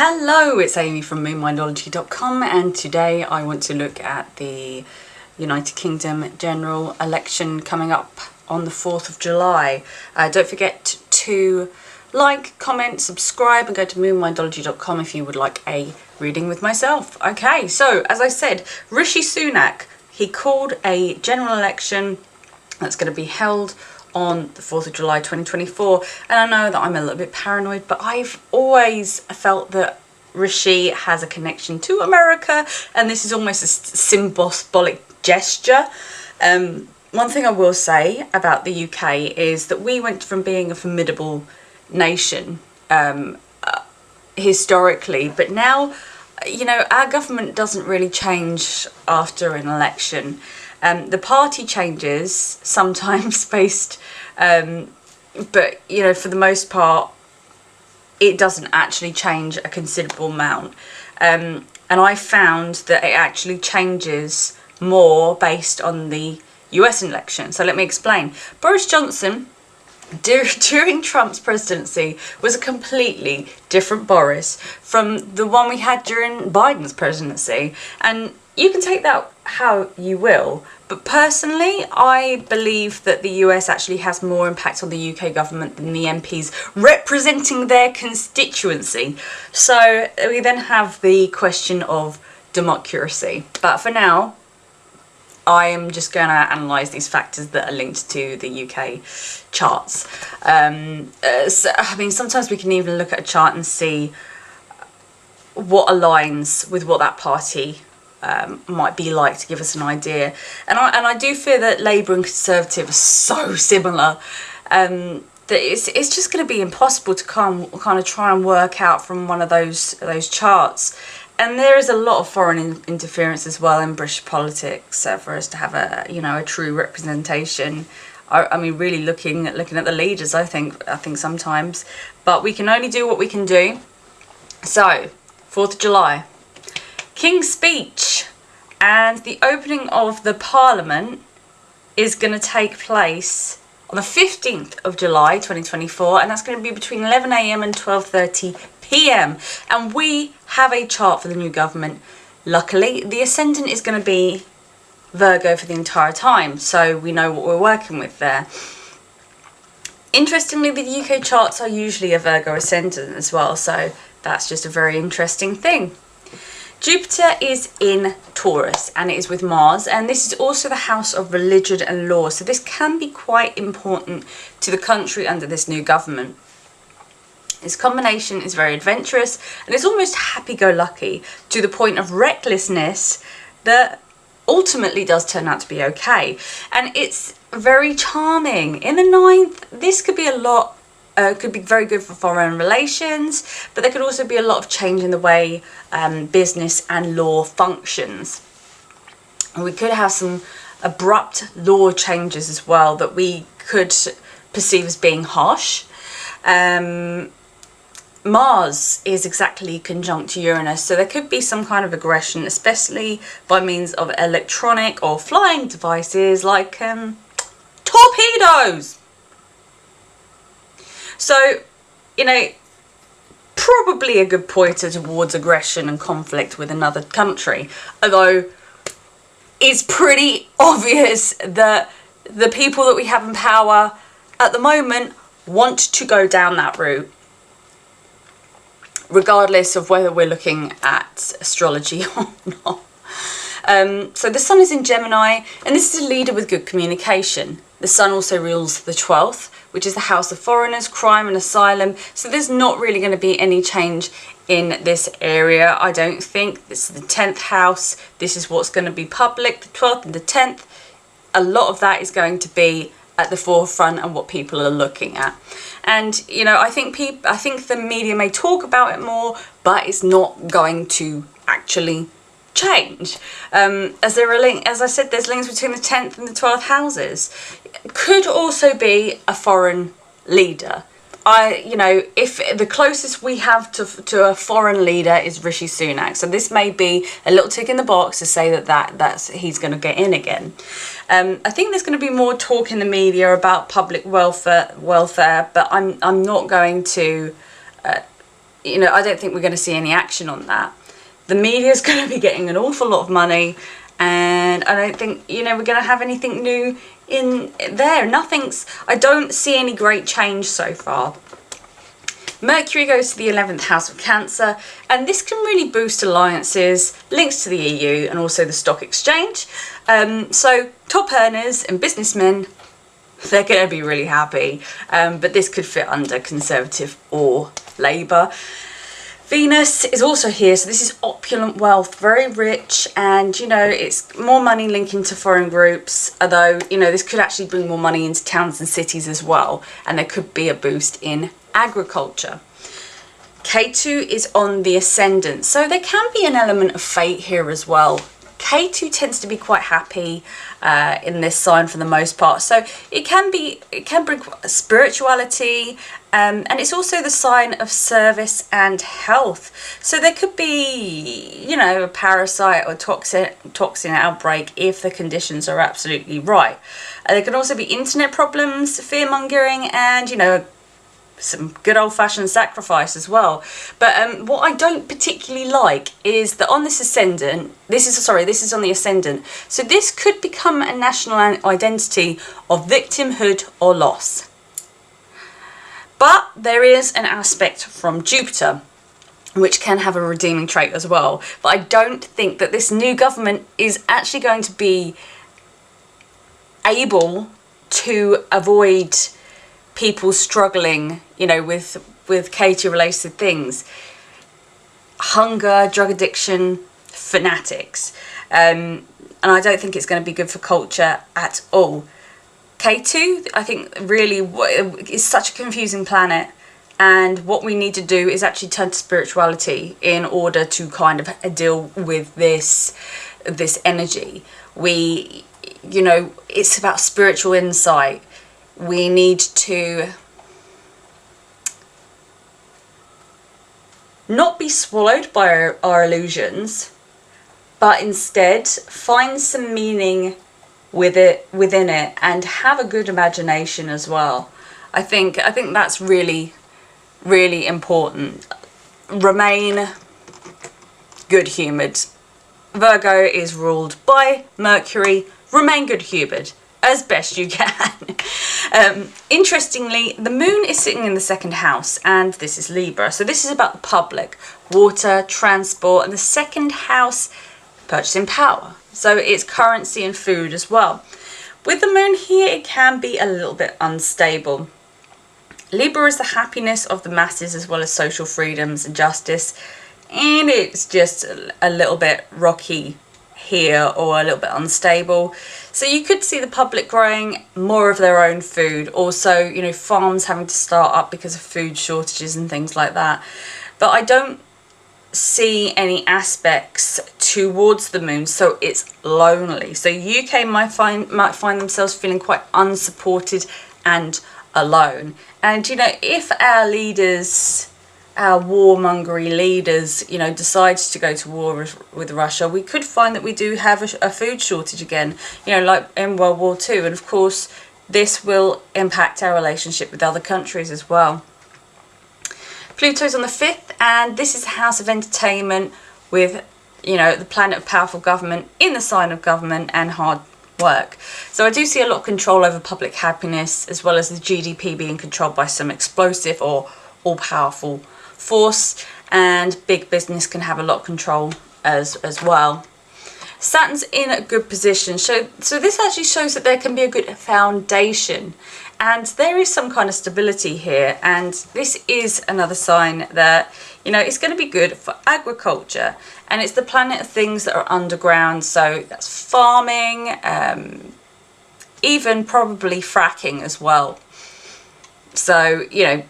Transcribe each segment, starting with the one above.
Hello, it's Amy from moonmindology.com, and today I want to look at the United Kingdom general election coming up on the 4th of July. Don't forget to like, comment, subscribe, and go to moonmindology.com if you would like a reading with myself. Okay, so as I said, Rishi Sunak, he called a general election that's going to be held on the 4th of July 2024, and I know that I'm a little bit paranoid, but I've always felt that Rishi has a connection to America, and this is almost a symbolic gesture. One thing I will say about the UK is that we went from being a formidable nation historically, but now, you know, our government doesn't really change after an election. The party changes sometimes based, but, you know, for the most part, it doesn't actually change a considerable amount. And I found that it actually changes more based on the US election. So let me explain. Boris Johnson, during Trump's presidency, was a completely different Boris from the one we had during Biden's presidency. And you can take that how you will, but personally, I believe that the US actually has more impact on the UK government than the MPs representing their constituency. So we then have the question of democracy. But for now, I am just going to analyse these factors that are linked to the UK charts. So, I mean, sometimes we can even look at a chart and see what aligns with what that party might be like, to give us an idea. And I do fear that Labour and Conservative are so similar that it's just going to be impossible to kind of try and work out from one of those charts. And there is a lot of foreign interference as well in British politics for us to have a true representation. I mean, really looking at the leaders, I think sometimes, but we can only do what we can do. So 4th of July, King's speech, and the opening of the Parliament is going to take place on the 15th of July 2024, and that's going to be between 11 a.m. and 12:30 p.m. And we have a chart for the new government. Luckily, the ascendant is going to be Virgo for the entire time, so we know what we're working with there. Interestingly, the UK charts are usually a Virgo ascendant as well, so that's just a very interesting thing. Jupiter is in Taurus, and it is with Mars, and this is also the house of religion and law, so this can be quite important to the country under this new government. This combination is very adventurous, and it's almost happy-go-lucky to the point of recklessness that ultimately does turn out to be okay. And it's very charming. In the 9th, this could be could be very good for foreign relations, but there could also be a lot of change in the way business and law functions. And we could have some abrupt law changes as well that we could perceive as being harsh. Mars is exactly conjunct to Uranus, so there could be some kind of aggression, especially by means of electronic or flying devices like torpedoes. So, you know, probably a good pointer towards aggression and conflict with another country, although it's pretty obvious that the people that we have in power at the moment want to go down that route, regardless of whether we're looking at astrology or not. So the sun is in Gemini, and this is a leader with good communication. The sun also rules the 12th, which is the house of foreigners, crime and asylum. So there's not really going to be any change in this area, I don't think. This is the 10th house. This is what's going to be public, the 12th and the 10th. A lot of that is going to be at the forefront and what people are looking at. And, you know, I think the media may talk about it more, but it's not going to actually change. As I said, there's links between the 10th and the 12th houses. Could also be a foreign leader. If the closest we have to a foreign leader is Rishi Sunak, so this may be a little tick in the box to say that's he's going to get in again. I think there's going to be more talk in the media about public welfare, but I'm not going to you know, I don't think we're going to see any action on that. The media is going to be getting an awful lot of money, and I don't think, you know, we're going to have anything new in there. I don't see any great change so far. Mercury goes to the 11th house of Cancer, and this can really boost alliances, links to the EU, and also the stock exchange. So top earners and businessmen, they're going to be really happy, but this could fit under Conservative or Labour. Venus is also here, so this is opulent wealth, very rich, and, you know, it's more money linking to foreign groups, although, you know, this could actually bring more money into towns and cities as well, and there could be a boost in agriculture. K2 is on the ascendant, so there can be an element of fate here as well. K2 tends to be quite happy in this sign for the most part, so it can bring spirituality, and it's also the sign of service and health. So there could be, you know, a parasite or toxin outbreak if the conditions are absolutely right. There can also be internet problems, fear mongering, and, you know, some good old-fashioned sacrifice as well. But what I don't particularly like is that on this ascendant, this is on the ascendant, so this could become a national identity of victimhood or loss. But there is an aspect from Jupiter which can have a redeeming trait as well. But I don't think that this new government is actually going to be able to avoid people struggling, you know, with K2 related things. Hunger, drug addiction, fanatics. And I don't think it's going to be good for culture at all. K2, I think, really is such a confusing planet, and what we need to do is actually turn to spirituality in order to kind of deal with this energy. You know, it's about spiritual insight. We need to not be swallowed by our illusions, but instead find some meaning within it, and have a good imagination as well. I think that's really, really important. Remain good-humoured. Virgo is ruled by Mercury. Remain good-humoured as best you can. Interestingly, the moon is sitting in the second house, and this is Libra. So this is about the public, water, transport, and the second house, purchasing power. So it's currency and food as well. With the moon here, it can be a little bit unstable. Libra is the happiness of the masses as well as social freedoms and justice, and it's just a little bit rocky here, or a little bit unstable. So you could see the public growing more of their own food. Also, you know, farms having to start up because of food shortages and things like that. But I don't see any aspects towards the moon, so it's lonely. So UK might find themselves feeling quite unsupported and alone. And, you know, if our leaders, our warmongery leaders, you know, decides to go to war with Russia, we could find that we do have a food shortage again, you know, like in World War II. And of course, this will impact our relationship with other countries as well. Pluto's on the 5th, and this is the house of entertainment with, you know, the planet of powerful government in the sign of government and hard work. So I do see a lot of control over public happiness, as well as the GDP being controlled by some explosive or all-powerful force, and big business can have a lot of control as well. Saturn's in a good position, so this actually shows that there can be a good foundation, and there is some kind of stability here, and this is another sign that, you know, it's going to be good for agriculture, and it's the planet of things that are underground, so that's farming, even probably fracking as well. So, you know,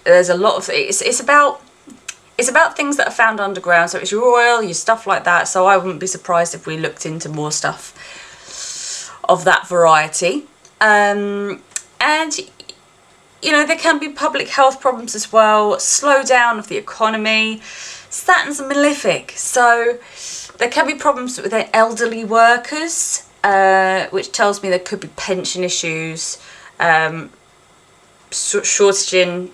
there's a lot of, it's about things that are found underground, so it's your oil, your stuff like that, so I wouldn't be surprised if we looked into more stuff of that variety. And, you know, there can be public health problems as well, slow down of the economy. Saturn's a malefic, so there can be problems with the elderly workers, which tells me there could be pension issues, shortage in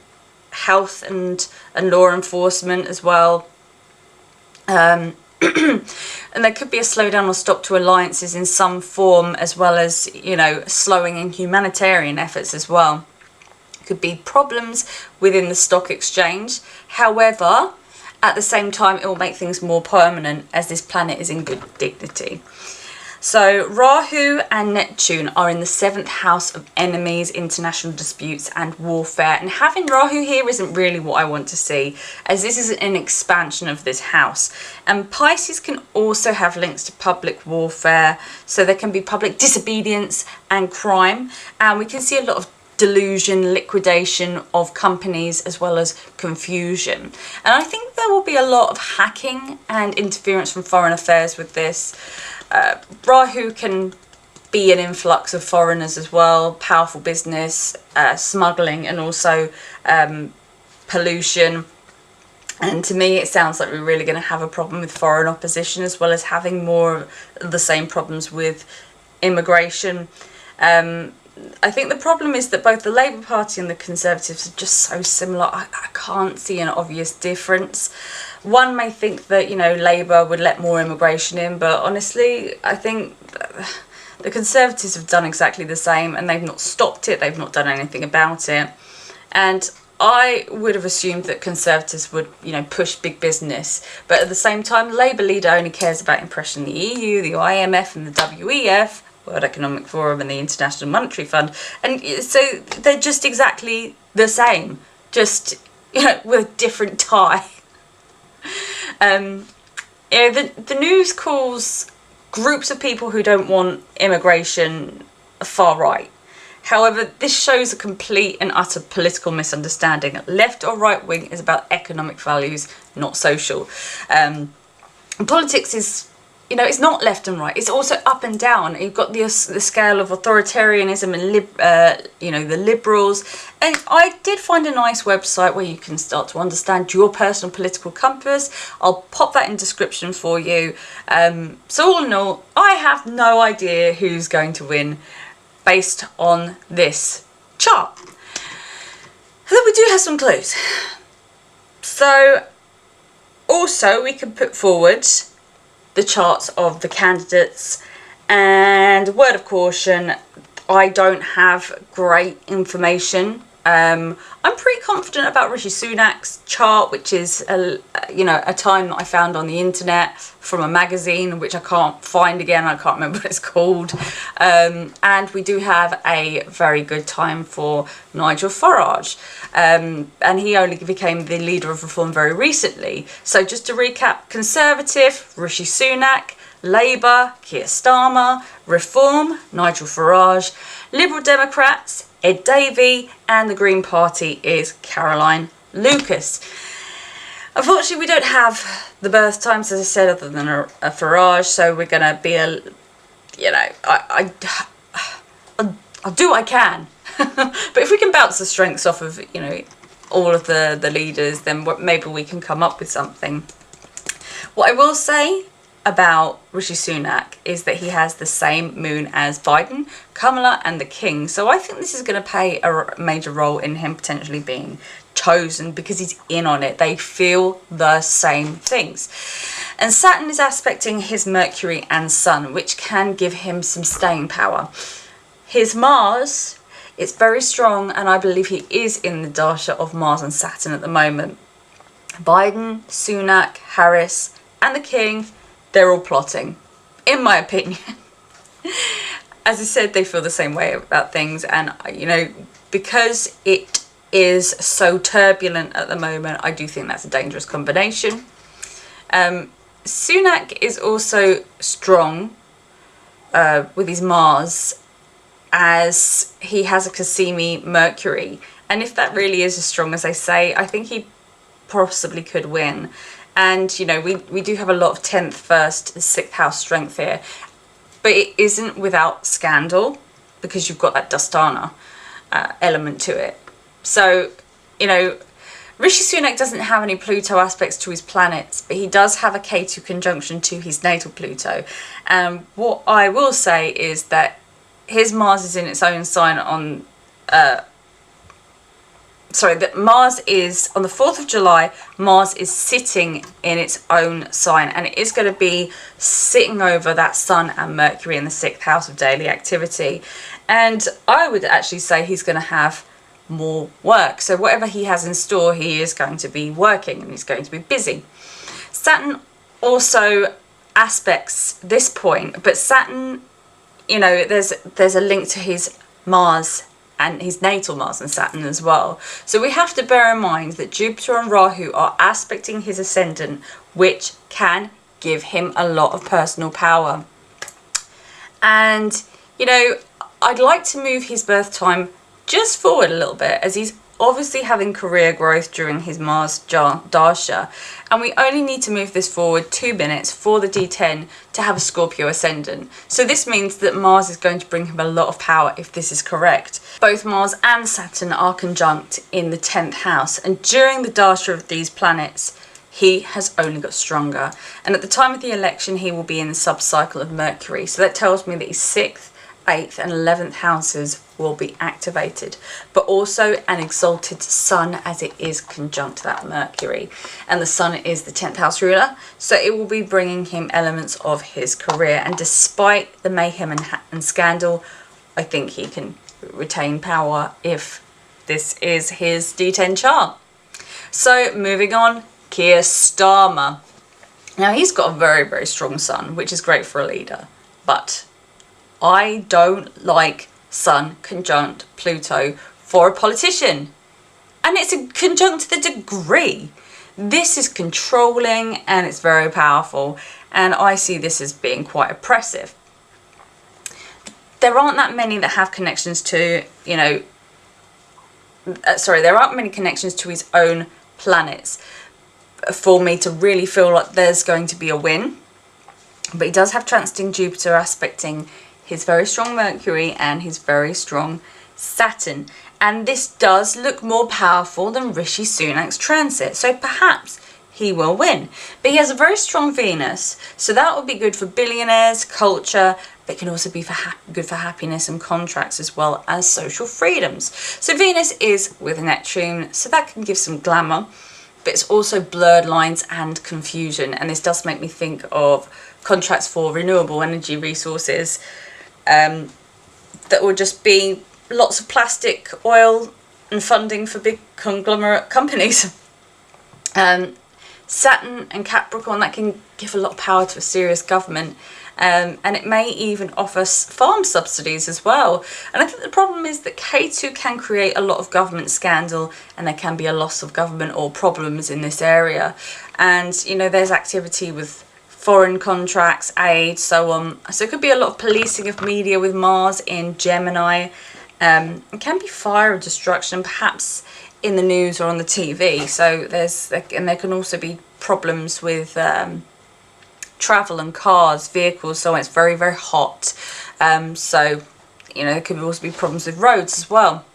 health and law enforcement as well. And there could be a slowdown or stop to alliances in some form, as well as, you know, slowing in humanitarian efforts as well. Could be problems within the stock exchange. However, at the same time, it will make things more permanent as this planet is in good dignity. So Rahu and Neptune are in the 7th house of enemies, international disputes and warfare. And having Rahu here isn't really what I want to see, as this is an expansion of this house. And Pisces can also have links to public warfare. So there can be public disobedience and crime. And we can see a lot of delusion, liquidation of companies, as well as confusion. And I think there will be a lot of hacking and interference from foreign affairs with this. Rahu can be an influx of foreigners as well, powerful business, smuggling, and also pollution. And to me, it sounds like we're really going to have a problem with foreign opposition, as well as having more of the same problems with immigration. I think the problem is that both the Labour Party and the Conservatives are just so similar. I can't see an obvious difference. One may think that, you know, Labour would let more immigration in, but honestly, I think the Conservatives have done exactly the same, and they've not stopped it, they've not done anything about it. And I would have assumed that Conservatives would, you know, push big business, but at the same time, the Labour leader only cares about impressing the EU, the IMF and the WEF, World Economic Forum and the International Monetary Fund, and so they're just exactly the same, just, you know, with a different tie. You know, the news calls groups of people who don't want immigration far right. However, this shows a complete and utter political misunderstanding. Left or right wing is about economic values, not social. Politics is, you know, it's not left and right. It's also up and down. You've got the scale of authoritarianism and, you know, the liberals. And I did find a nice website where you can start to understand your personal political compass. I'll pop that in description for you. So all in all, I have no idea who's going to win based on this chart. Although we do have some clues. So also we can put forward the charts of the candidates, and word of caution, I don't have great information. I'm pretty confident about Rishi Sunak's chart, which is a time that I found on the internet from a magazine, which I can't find again. I can't remember what it's called. And we do have a very good time for Nigel Farage. And he only became the leader of Reform very recently. So just to recap, Conservative, Rishi Sunak; Labour, Keir Starmer; Reform, Nigel Farage; Liberal Democrats, Ed Davey; and the Green Party is Caroline Lucas. Unfortunately, we don't have the birth times, as I said, other than a Farage, so we're going to be I'll do what I can. But if we can bounce the strengths off of, you know, all of the leaders, then maybe we can come up with something. What I will say about Rishi Sunak is that he has the same moon as Biden, Kamala and the King. So I think this is going to play a major role in him potentially being chosen, because he's in on it. They feel the same things. And Saturn is aspecting his Mercury and Sun, which can give him some staying power. His Mars, it's very strong, and I believe he is in the dasha of Mars and Saturn at the moment. Biden, Sunak, Harris and the King, they're all plotting, in my opinion. As I said, they feel the same way about things, and, you know, because it is so turbulent at the moment, I do think that's a dangerous combination. Sunak is also strong with his Mars, as he has a Cassini Mercury, and if that really is as strong as they say, I think he possibly could win. And, you know, we do have a lot of 10th, 1st, 6th house strength here. But it isn't without scandal, because you've got that Dastana element to it. So, you know, Rishi Sunak doesn't have any Pluto aspects to his planets, but he does have a Ketu conjunction to his natal Pluto. And what I will say is that his Mars is in its own sign on that Mars is, on the 4th of July, Mars is sitting in its own sign, and it is going to be sitting over that Sun and Mercury in the 6th house of daily activity. And I would actually say he's going to have more work. So whatever he has in store, he is going to be working and he's going to be busy. Saturn also aspects this point, but Saturn, you know, there's a link to his Mars and his natal Mars and Saturn as well. So we have to bear in mind that Jupiter and Rahu are aspecting his ascendant, which can give him a lot of personal power. And, you know, I'd like to move his birth time just forward a little bit, as he's obviously having career growth during his Mars Dasha, and we only need to move this forward 2 minutes for the D10 to have a Scorpio ascendant. So this means that Mars is going to bring him a lot of power if this is correct. Both Mars and Saturn are conjunct in the 10th house, and during the Dasha of these planets, he has only got stronger. And at the time of the election, he will be in the sub-cycle of Mercury. So that tells me that his 6th, 8th and 11th houses will be activated, but also an exalted Sun, as it is conjunct that Mercury, and the Sun is the 10th house ruler, so it will be bringing him elements of his career. And despite the mayhem and scandal, I think he can retain power if this is his D10 chart. So moving on, Keir Starmer. Now he's got a very, very strong Sun, which is great for a leader, but I don't like Sun conjunct Pluto for a politician. And it's a conjunct to the degree. This is controlling and it's very powerful. And I see this as being quite oppressive. There aren't that many that have connections to, you know, there aren't many connections to his own planets for me to really feel like there's going to be a win. But he does have transiting Jupiter aspecting his very strong Mercury and his very strong Saturn. And this does look more powerful than Rishi Sunak's transit. So perhaps he will win. But he has a very strong Venus. So that will be good for billionaires, culture, but it can also be good for happiness and contracts as well as social freedoms. So Venus is with Neptune, so that can give some glamour. But it's also blurred lines and confusion. And this does make me think of contracts for renewable energy resources, that will just be lots of plastic, oil and funding for big conglomerate companies. Saturn and Capricorn, that can give a lot of power to a serious government, and it may even offer farm subsidies as well. And I think the problem is that K2 can create a lot of government scandal, and there can be a loss of government or problems in this area. And, you know, there's activity with foreign contracts, aid, so on. So it could be a lot of policing of media with Mars in Gemini. It can be fire or destruction, perhaps in the news or on the TV. So there can also be problems with travel and cars, vehicles, so on. It's very, very hot. So, you know, there could also be problems with roads as well.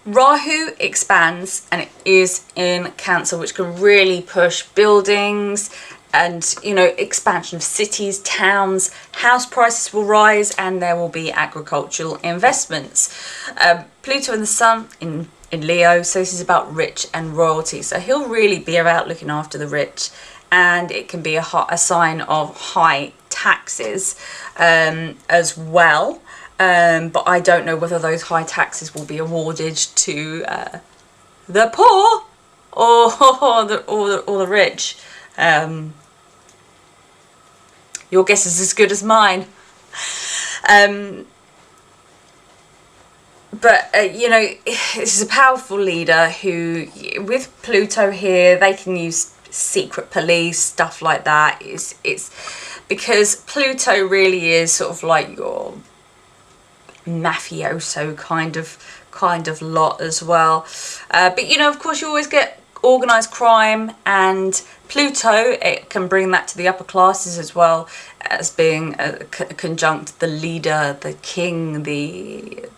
Rahu expands and it is in Cancer, which can really push buildings and, you know, expansion of cities, towns. House prices will rise and there will be agricultural investments. Pluto and the Sun in Leo, so this is about rich and royalty. So he'll really be about looking after the rich, and it can be a sign of high taxes as well. But I don't know whether those high taxes will be awarded to the poor or the rich. Your guess is as good as mine. But, you know, this is a powerful leader who, with Pluto here, they can use secret police, stuff like that. It's because Pluto really is sort of like your mafioso kind of lot as well. But, you know, of course, you always get organised crime, and Pluto, it can bring that to the upper classes as well, as being a conjunct the leader, the king, the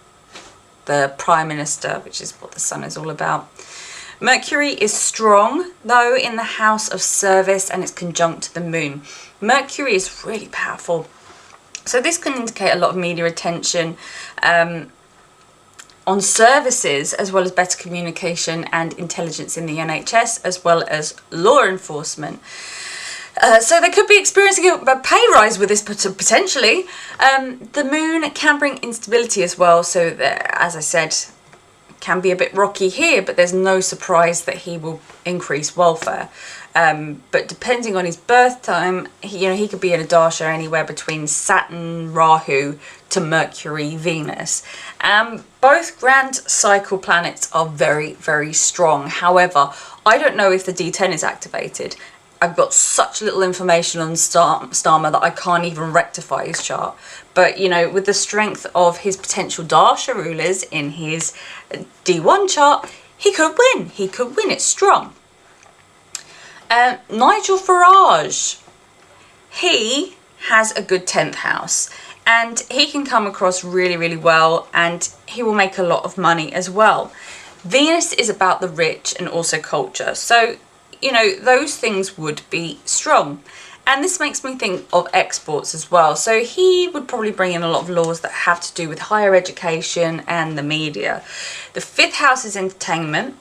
prime minister, which is what the Sun is all about. Mercury is strong, though, in the house of service, and it's conjunct to the moon. Mercury is really powerful. So this can indicate a lot of media attention. on services, as well as better communication and intelligence in the NHS, as well as law enforcement. So they could be experiencing a pay rise with this potentially. The moon can bring instability as well, so that, as I said, can be a bit rocky here, but there's no surprise that he will increase welfare. But depending on his birth time, he could be in a dasha anywhere between Saturn, Rahu to Mercury, Venus. Both grand cycle planets are very, very strong. However, I don't know if the D10 is activated. I've got such little information on Starmer that I can't even rectify his chart. But, with the strength of his potential dasha rulers in his D1 chart, he could win. He could win it strong. Nigel Farage, he has a good 10th house, and he can come across really, really well, and he will make a lot of money as well. Venus is about the rich and also culture, so those things would be strong. And this makes me think of exports as well. So he would probably bring in a lot of laws that have to do with higher education and the media. The 5th house is entertainment.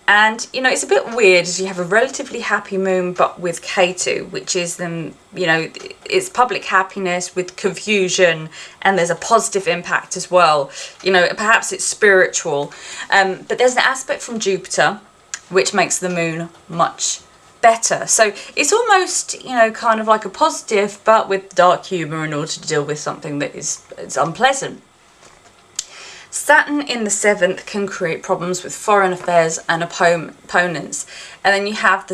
And, it's a bit weird as you have a relatively happy moon, but with Ketu, which is it's public happiness with confusion, and there's a positive impact as well. Perhaps it's spiritual. But there's an aspect from Jupiter, which makes the moon much better. So it's almost, kind of like a positive, but with dark humour in order to deal with something that is unpleasant. Saturn in the 7th can create problems with foreign affairs and opponents. And then you have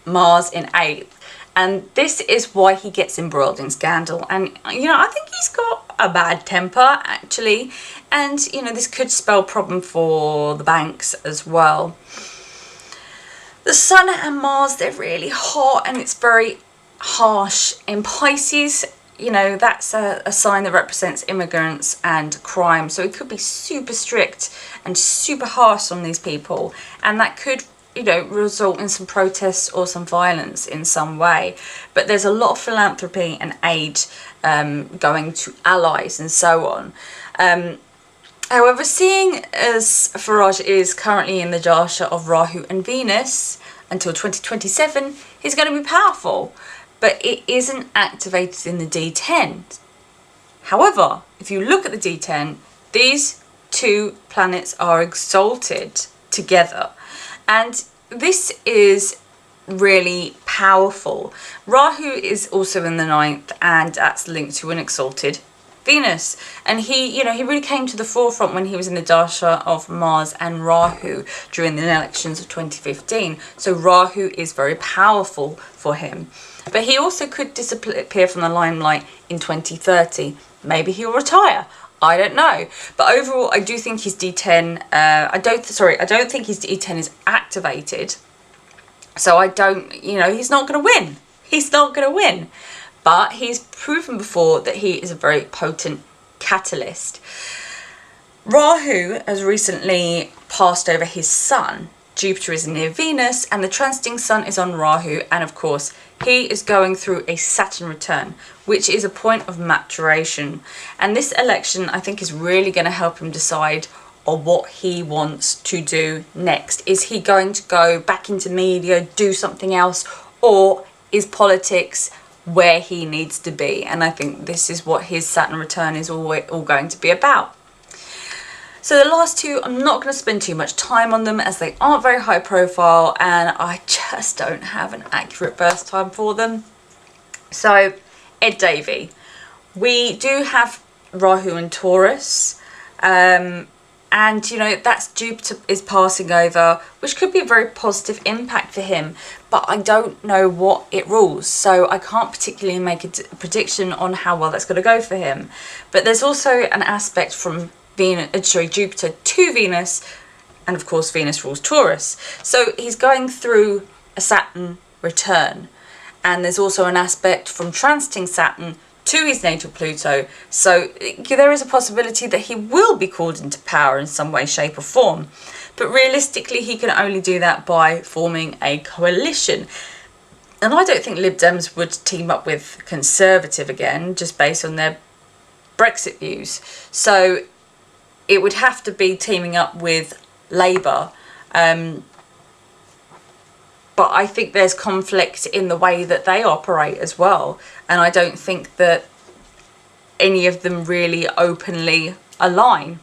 Mars in 8th. And this is why he gets embroiled in scandal. And, I think he's got a bad temper, actually. And, this could spell problem for the banks as well. The Sun and Mars, they're really hot and it's very harsh. In Pisces, that's a sign that represents immigrants and crime. So it could be super strict and super harsh on these people. And that could, result in some protests or some violence in some way. But there's a lot of philanthropy and aid going to allies and so on. However, seeing as Farage is currently in the dasha of Rahu and Venus until 2027, he's going to be powerful. But it isn't activated in the D10. However, if you look at the D10, these two planets are exalted together. And this is really powerful. Rahu is also in the 9th, and that's linked to an exalted Venus. And he really came to the forefront when he was in the dasha of Mars and Rahu during the elections of 2015. So Rahu is very powerful for him. But he also could disappear from the limelight in 2030. Maybe he'll retire. I don't know. But overall, I do think his D10... I don't think his D10 is activated. So I don't... he's not going to win. He's not going to win. But he's proven before that he is a very potent catalyst. Rahu has recently passed over his sun. Jupiter is near Venus, and the transiting sun is on Rahu, and of course he is going through a Saturn return, which is a point of maturation. And this election, I think, is really going to help him decide on what he wants to do next. Is he going to go back into media, do something else, or is politics where he needs to be? And I think this is what his Saturn return is all going to be about. So the last two, I'm not going to spend too much time on them as they aren't very high profile and I just don't have an accurate birth time for them. So, Davey. We do have Rahu and Taurus. And, that's Jupiter is passing over, which could be a very positive impact for him. But I don't know what it rules. So I can't particularly make a prediction on how well that's going to go for him. But there's also an aspect from Jupiter to Venus, and of course Venus rules Taurus. So he's going through a Saturn return, and there's also an aspect from transiting Saturn to his natal Pluto. So there is a possibility that he will be called into power in some way, shape or form. But realistically, he can only do that by forming a coalition. And I don't think Lib Dems would team up with Conservative again, just based on their Brexit views. So it would have to be teaming up with Labour. But I think there's conflict in the way that they operate as well. And I don't think that any of them really openly align.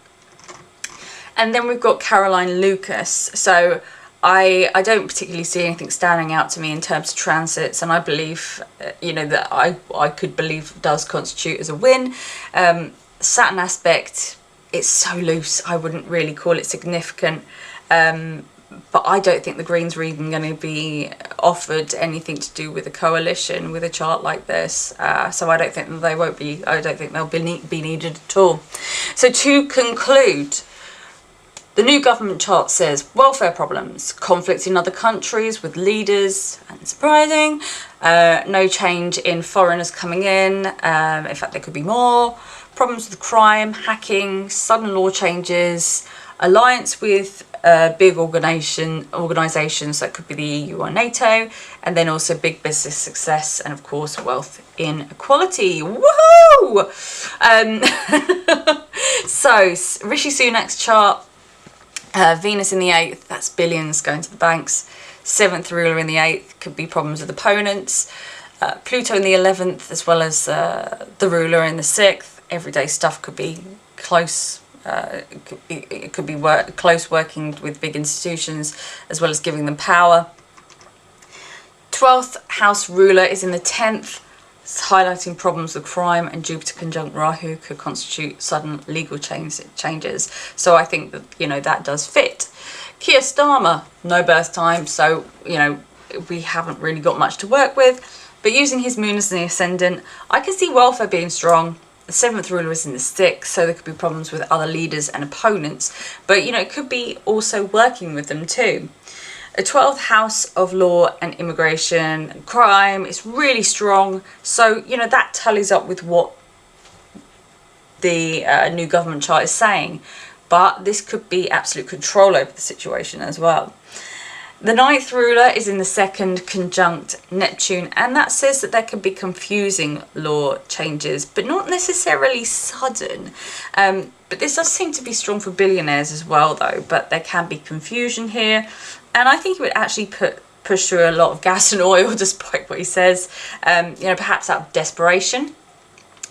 And then we've got Caroline Lucas. So I don't particularly see anything standing out to me in terms of transits, and I believe, that I could believe does constitute as a win. Saturn aspect, it's so loose, I wouldn't really call it significant. But I don't think the Greens are even going to be offered anything to do with a coalition with a chart like this. So I don't think that they won't be. I don't think they'll be needed at all. So to conclude, the new government chart says welfare problems, conflicts in other countries with leaders, unsurprising. No change in foreigners coming in. In fact, there could be more. Problems with crime, hacking, sudden law changes, alliance with big organisations that could be the EU or NATO, and then also big business success, and of course wealth inequality. Woohoo! So Rishi Sunak's chart, Venus in the 8th, that's billions going to the banks. 7th ruler in the 8th, could be problems with opponents. Pluto in the 11th, as well as the ruler in the 6th. Everyday stuff could be close. It could be close working with big institutions, as well as giving them power. 12th house ruler is in the 10th. It's highlighting problems with crime, and Jupiter conjunct Rahu could constitute sudden legal changes. So I think that, that does fit. Keir Starmer, no birth time, so, we haven't really got much to work with. But using his moon as the ascendant, I can see welfare being strong. The 7th ruler is in the 6th, so there could be problems with other leaders and opponents. But, it could be also working with them too. A 12th house of law and immigration and crime is really strong. So, that tallies up with what the new government chart is saying. But this could be absolute control over the situation as well. The 9th ruler is in the 2nd conjunct Neptune, and that says that there can be confusing law changes, but not necessarily sudden. But this does seem to be strong for billionaires as well, though, but there can be confusion here. And I think it would actually push through a lot of gas and oil, despite what he says, perhaps out of desperation.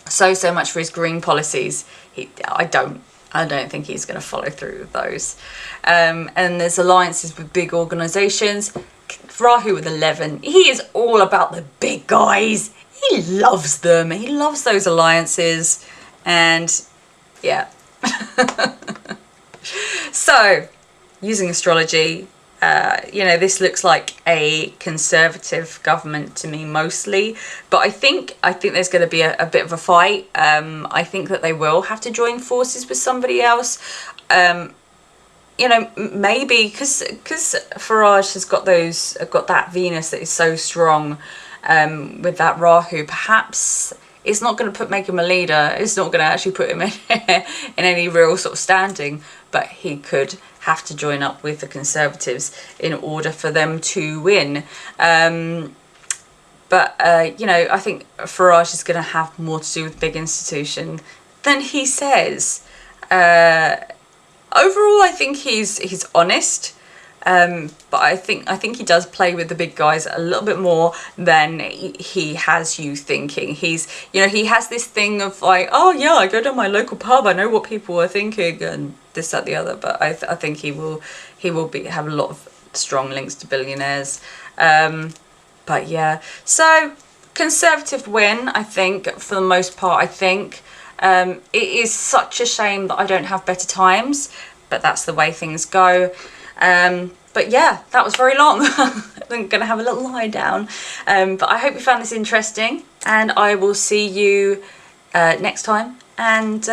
So much for his green policies. I don't think he's going to follow through with those. And there's alliances with big organisations. Rahu with 11. He is all about the big guys. He loves them. He loves those alliances. And yeah. So, using astrology, this looks like a conservative government to me mostly, but I think there's going to be a bit of a fight. I think that they will have to join forces with somebody else. Maybe because Farage has got that Venus that is so strong, with that Rahu. Perhaps it's not going to make him a leader. It's not going to actually put him in any real sort of standing, but he could have to join up with the Conservatives in order for them to win. I think Farage is going to have more to do with big institution than he says. Overall, I think he's honest, but I think he does play with the big guys a little bit more than he has you thinking. He has this thing of like, oh yeah, I go to my local pub, I know what people are thinking, and this, that, the other. But I think he will have a lot of strong links to billionaires. But yeah, so Conservative win, I think, for the most part. I think it is such a shame that I don't have better times, but that's the way things go. But yeah, that was very long. I'm going to have a little lie down. But I hope you found this interesting, and I will see you next time. And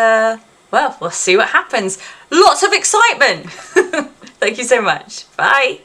we'll see what happens. Lots of excitement. Thank you so much. Bye.